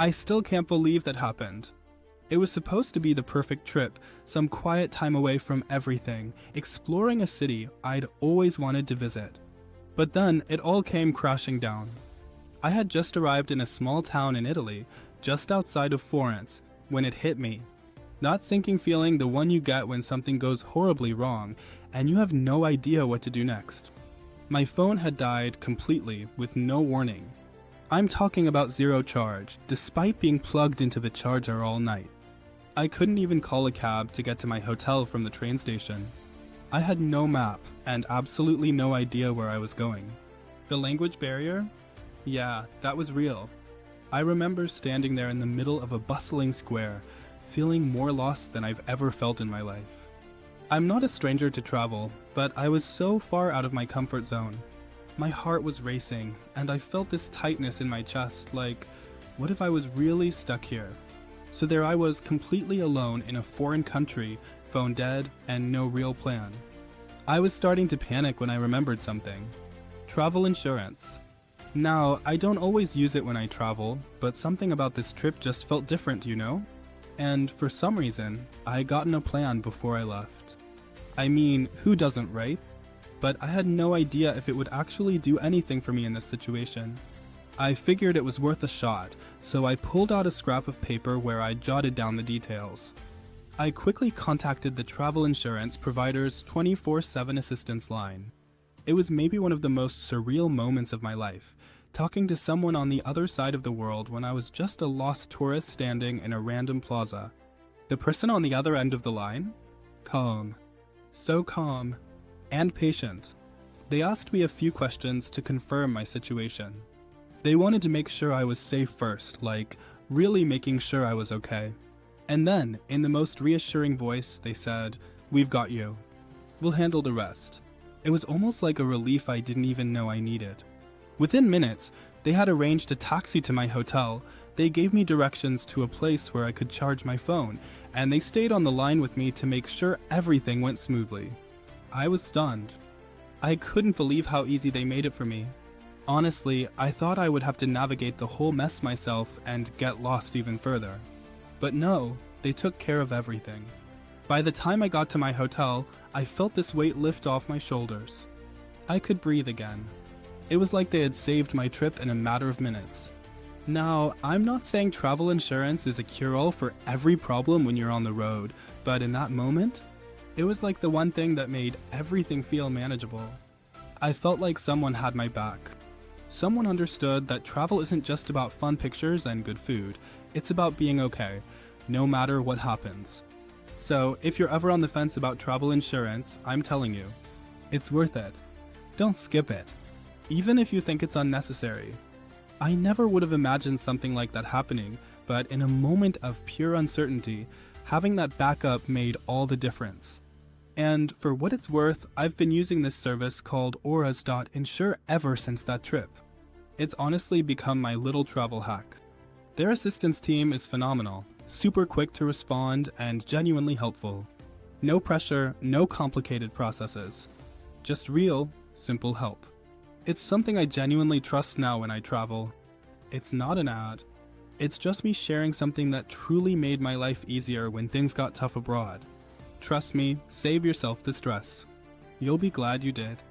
I still can't believe that happened. It was supposed to be the perfect trip, some quiet time away from everything, exploring a city I'd always wanted to visit. But then it all came crashing down. I had just arrived in a small town in Italy, just outside of Florence, when it hit me. That sinking feeling, the one you get when something goes horribly wrong, and you have no idea what to do next. My phone had died completely, with no warning. I'm talking about zero charge, despite being plugged into the charger all night. I couldn't even call a cab to get to my hotel from the train station. I had no map, and absolutely no idea where I was going. The language barrier? Yeah, that was real. I remember standing there in the middle of a bustling square, feeling more lost than I've ever felt in my life. I'm not a stranger to travel, but I was so far out of my comfort zone. My heart was racing, and I felt this tightness in my chest, like, what if I was really stuck here? So there I was, completely alone in a foreign country, phone dead, and no real plan. I was starting to panic when I remembered something. Travel insurance. Now, I don't always use it when I travel, but something about this trip just felt different, you know? And for some reason, I had gotten a plan before I left. I mean, who doesn't, right? But I had no idea if it would actually do anything for me in this situation. I figured it was worth a shot, so I pulled out a scrap of paper where I jotted down the details. I quickly contacted the travel insurance provider's 24/7 assistance line. It was maybe one of the most surreal moments of my life, talking to someone on the other side of the world when I was just a lost tourist standing in a random plaza. The person on the other end of the line? Calm. So calm. And patient. They asked me a few questions to confirm my situation. They wanted to make sure I was safe first, like really making sure I was okay. And then, in the most reassuring voice, they said, "We've got you. We'll handle the rest." It was almost like a relief I didn't even know I needed. Within minutes, they had arranged a taxi to my hotel. They gave me directions to a place where I could charge my phone, and they stayed on the line with me to make sure everything went smoothly. I was stunned. I couldn't believe how easy they made it for me. Honestly, I thought I would have to navigate the whole mess myself and get lost even further. But no, they took care of everything. By the time I got to my hotel, I felt this weight lift off my shoulders. I could breathe again. It was like they had saved my trip in a matter of minutes. Now, I'm not saying travel insurance is a cure-all for every problem when you're on the road, but in that moment, it was like the one thing that made everything feel manageable. I felt like someone had my back. Someone understood that travel isn't just about fun pictures and good food. It's about being okay, no matter what happens. So, if you're ever on the fence about travel insurance, I'm telling you, it's worth it. Don't skip it, even if you think it's unnecessary. I never would have imagined something like that happening, but in a moment of pure uncertainty, having that backup made all the difference. And for what it's worth, I've been using this service called Auras.insure ever since that trip. It's honestly become my little travel hack. Their assistance team is phenomenal, super quick to respond, and genuinely helpful. No pressure, no complicated processes. Just real, simple help. It's something I genuinely trust now when I travel. It's not an ad. It's just me sharing something that truly made my life easier when things got tough abroad. Trust me, save yourself the stress. You'll be glad you did.